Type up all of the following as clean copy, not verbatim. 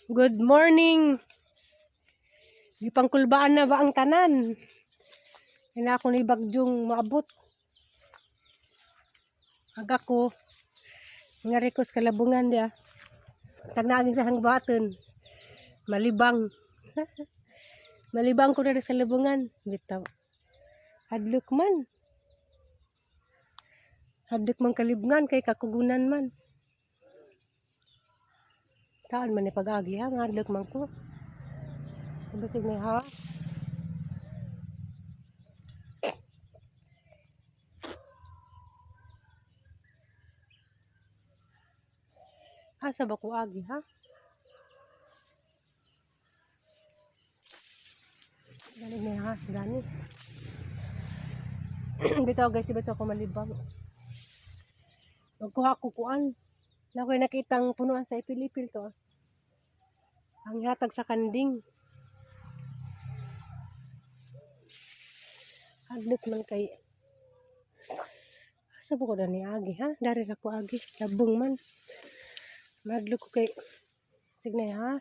Good morning. Gipangkulbaan na ba ang tanan? Ina ako ni bagyong maabot. Aga ko. Ngari ko sa kalabungan dia. Tagnaagin sa hangbaton. Malibang. Malibang ko na sa kalabungan. Bitaw. Hadlok man. Hadlok man kalibungan kay kakugunan man. Taan man ni pag-agi ha. Hadlok man ko. Basig na ha. Asa ba ko agi ha? Galing na ha. Gani. Bitaw guys. Bitaw ko malibang. Magkuha ko kuan. Na ako'y nakitang punuan sa ipilipil to. Ang hatag sa kanding. Hadlok man kay. Asa ba ko na ni agi ha? Dari na ko agi. Labong man. Madlok ko kay. Signay ha.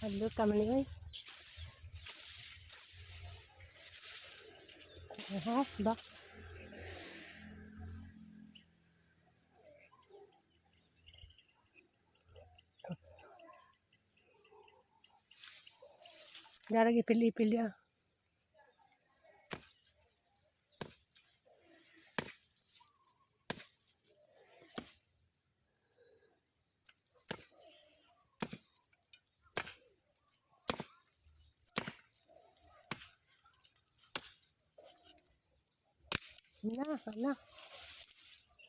Hadlok ka man ni. Ahas ba? Darag ipil-ipil ya. Hala.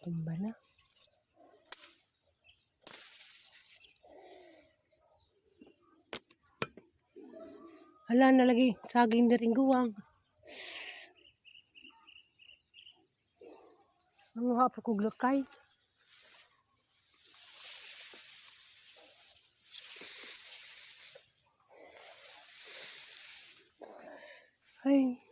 Tumba na. Hala na lagi. Saging na rin guwang. Ang hapon ko glukay. Ay. Ay.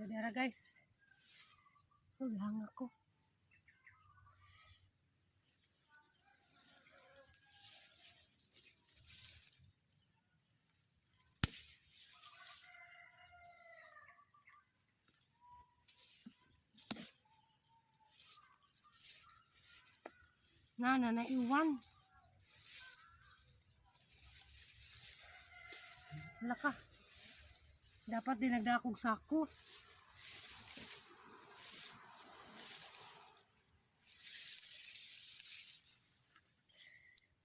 Dara guys. Lang ako. Naiwan. Wala ka. Dapat dinagda akong sako.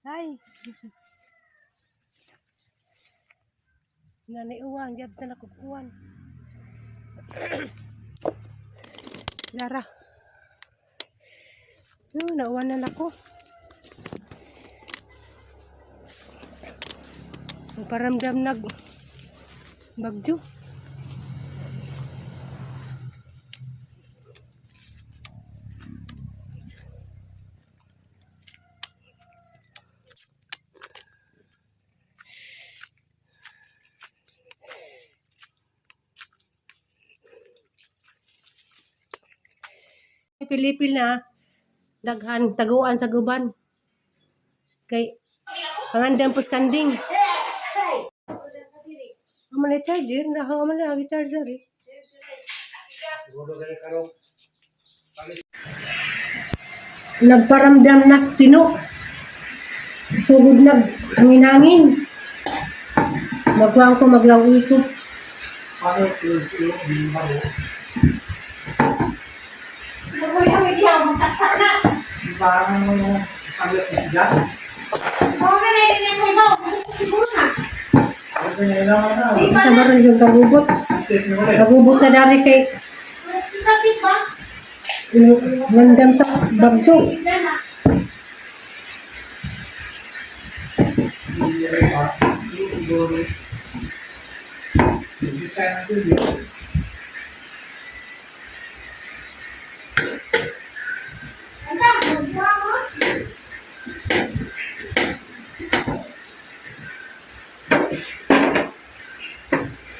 Ay. Naiwan. Diyan na nakukuhan. Lara. Nauwanan ako. Paramdam bagyo. Pilipil na daghan taguan sa guban kay pangandam puskanding amana charger na amana lagi charger eh. Nagparamdam nas tino sugod na hangin magwang ko maglawi ko sa maron yung kagubot na dari kay mandam sa bagyo.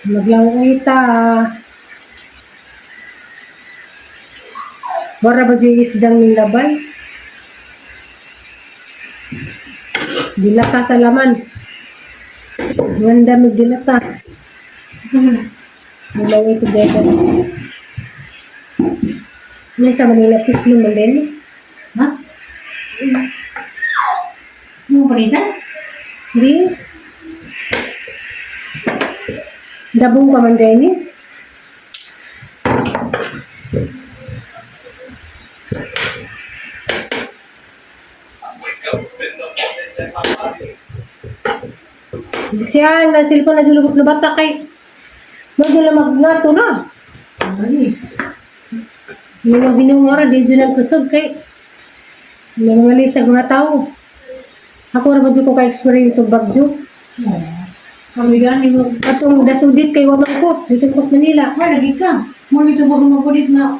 Maglaway ta. Wala ba dyan isdang nilabay? Dilata sa laman. Ganda magdilata. Maglaway ko dyan. Ano sa Manila Peace naman din? Ha? Ano ba rin? Hindi. Dabong ka man din eh. Siya, na cellphone na julubot na bata kay magdala magnato na. Ay. Yung mga binungora, di dyan ang kusog kay nangali sa mga tao. Ako na ba dyan ko ka-experience sa bagyo? Kami gani mo. Atong dasudit kay waman ko. Dito ko sa Manila. Ay, lagi ka. Mo dito ba kumagudit na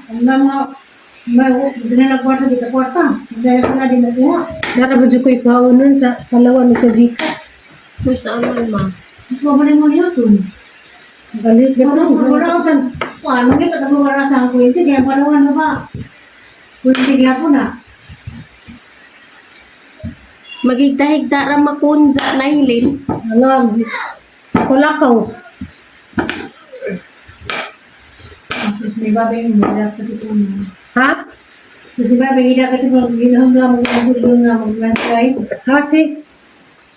dinalagwarta dito kwarta. Dahil ko na din nakuha. Narabadyo ko ikaw nun sa Palawan sa Gcash. Kung saan man ma? Mas mabalin mo niyo ito. Galit ka ito. Paano kita ka mga rasa ang kwente? Kaya Palawan na ba? Kwente kaya po na. Magigdahigda ra makunja na hilin. Alam. Kulakaw. Susi babay yung bilas ka ito. Ha? Susi babay hindi ka ito. Ginaham lang mag-nasay. Ha si?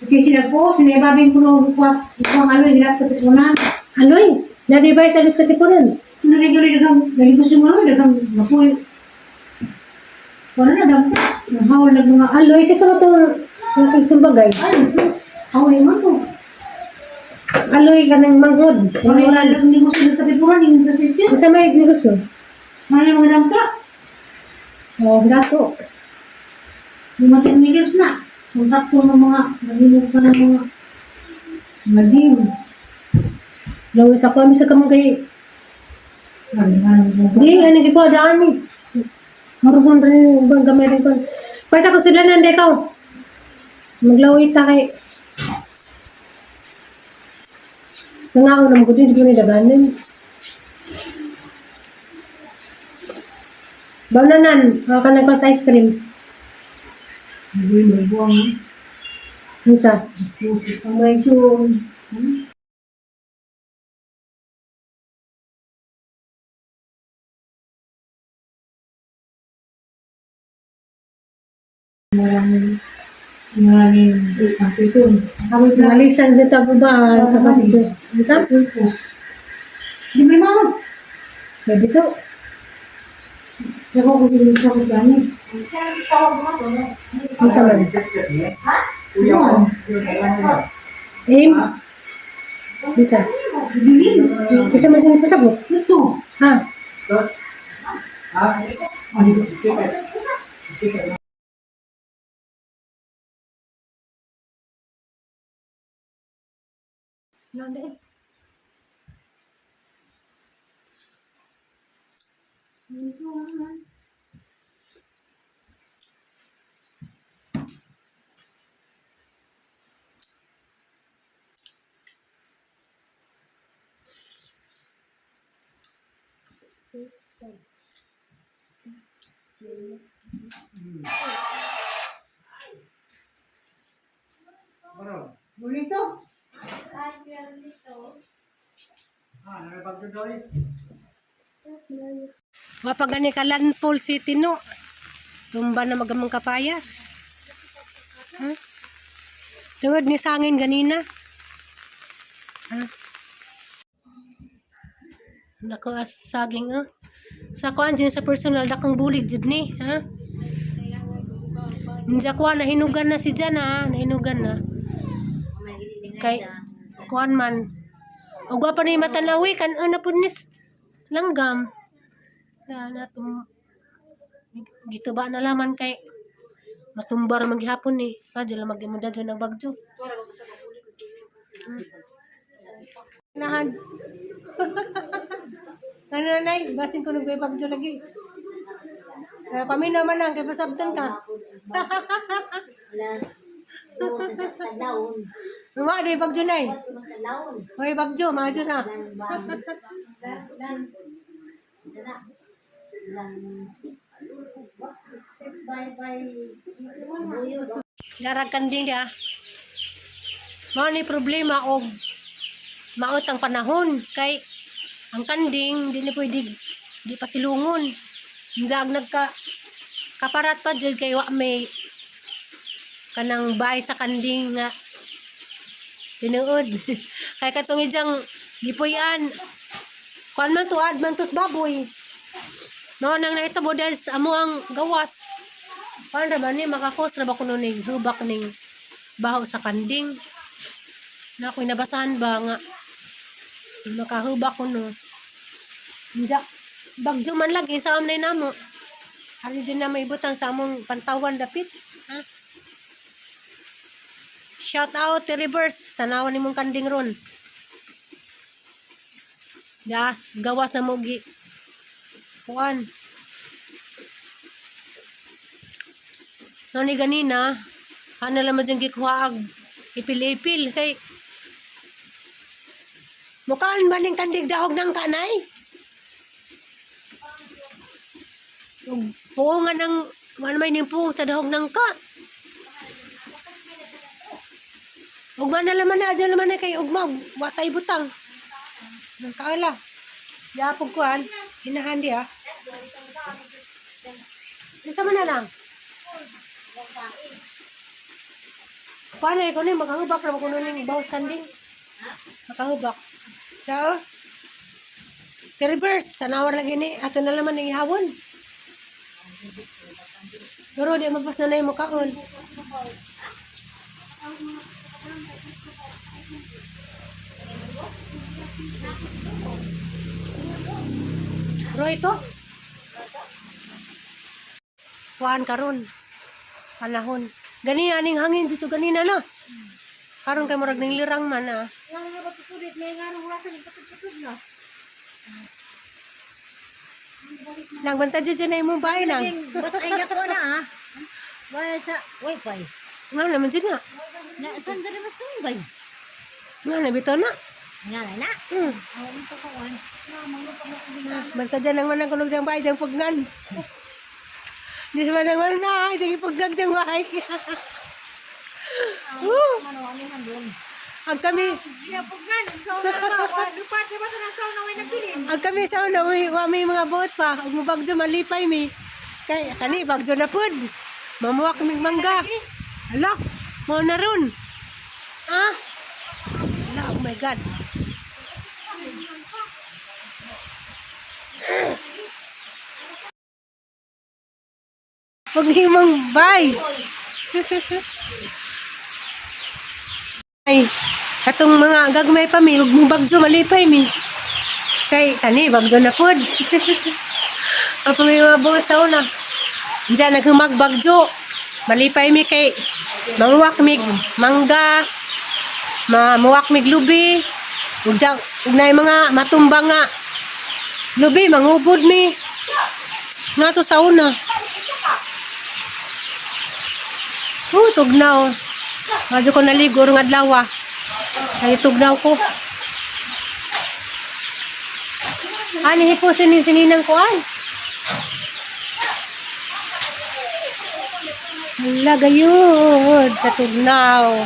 Kasi sila po, sinibabing ko nung bukas isang aloy, gilas katipunan. Aloy? Na-device alis katipunan? Narigali dagang, nalibos yung aloy, dagang mapuy. Wala na dagang, nahawal na mga aloy. Kasi mo itong sumbagay. Ay, hawal naman to. Aloy ka ng manghod. Wala na dagang negosyo alis katipunan, yung natistin. Kasi may negosyo? Wala na mga damta. Oo, dato. Yung mga 10 millions na. Kontrakto ng mga, nagimog ka ng mga gym. Lawis ako, kami sa kamagay. Hindi, ano ko, daan eh. Maruson rin yung ibang gamay rin ko. Pwesa ko sila nande ka. Maglawit ta kay. Nangako naman ko din, hindi ko nilaganin. Bananan, ka na ko sa ice cream. May buwang. Isa. Ang may sun. Maraming asitun. Malisan dyan tapo ba sa kapito? Sa pulpos. Di may mga. Pwede to. Ako ko din sa kanya. Isa man. Bisa. Bisa man sini pasabot. Ito. Ha. Nande. Bonito. Wapagani kalan Paul City no. Tumba na magamang kapayas. Ha? Tungod ni sangin ganina. Ha? Nako as saging sa kuan din sa personal dakang bulig jud ni, ha? Ninja kuan na hinugan na si Jan ha, nahinugan na. Kay kuan man. Ugwa pa ni matanawi kan ana pud nis langgam. Na dito ba nalaman kay matumbar maghapon ni. Padyo lang magimunda dyan ng bagyo. Nahan. Ano nanay, basin ko nung bagyo lagi. Paminaw man lang, kaya pasabtan ka. Mga di bagyo na eh. Hoy bagyo, madyo na. Larag kanding dia. Mao ni problema og maot ang panahon kay ang kanding dili pwede di pa silungon. Unsa nagka kaparat pa jud kay wa may kanang bay sa kanding nga tinuod. Kay katong ijang gipuy-an. Kuan man tuad man tos baboy. Mao nang nahitabo dahil sa amo ang gawas. Paano ba ni makakos na ba kuno ning hubak ning baho sa kanding? Na ako'y nabasahan ba nga makahubak kuno. Inja bagyo man lagi sa amnay namo. Ari din na may butang sa among pantawan dapit. Ha? Shout out to Reverse. Tanawan nimong kanding ron. Gawas na mo gi. Kuan. No ni ganina, ano lang mo dyan gikuhaag ipil-ipil kay mukaan ba ning kandig dahog ng kanay? Puungan ng ano may nimpuong sa dahog ng ka. Ugma na laman na, dyan naman na kay ugma, watay butang. Nang kaala. Yapog kuhan, hinahandi ha. Isa man na lang. Paano ko na makahubak na kuno ning bawas kanding? Makahubak. So, reverse, tanawar lagi ni ato na naman ng ihawon. Pero di magpas na yung mukaon. Bro, ito? Kuhaan karon panahon. Ganina aning hangin dito ganina na. Karon kay murag ning lirang man ah. Nga nga ba tusulit, may nga nung wasa yung pasod-pasod na. Nagbanta dyan na yung bahay nang. Ba't ay gato na ah? Wala sa wifi. Nga naman dyan na. Saan dyan mas kami ba? Nga na, bito na. Nga na. Banta dyan ang manang kunog dyan bahay dyan pagnan. Di sa manang na, sige pagdagdag wahay. Ang kami, ang kami sa una, wa may mga buot pa. Ang mabagdo malipay mi. Kay, kani, bagdo na pud. Mamuwak mig mangga. Hala, mo na ron. Ah? Hala, oh my God. Huwag himang bay. Ay, katong mga gagmay pa mi, huwag mong bagdo malipay mi. Kay, kani, bagdo na pod. Ang may mga buot sa una. Diyan, naghumag bagdo. Malipay mi kay, mamuwak mig mangga, mamuwak mig lubi. Huwag na yung mga matumbang nga. Lubi, mangubod mi. Nga to sa una. Tugnaw. Medyo ko naligo ng adlaw. Ay, tugnaw ko. Ani ko sininang ko ay. Hala, gayud. Katugnaw.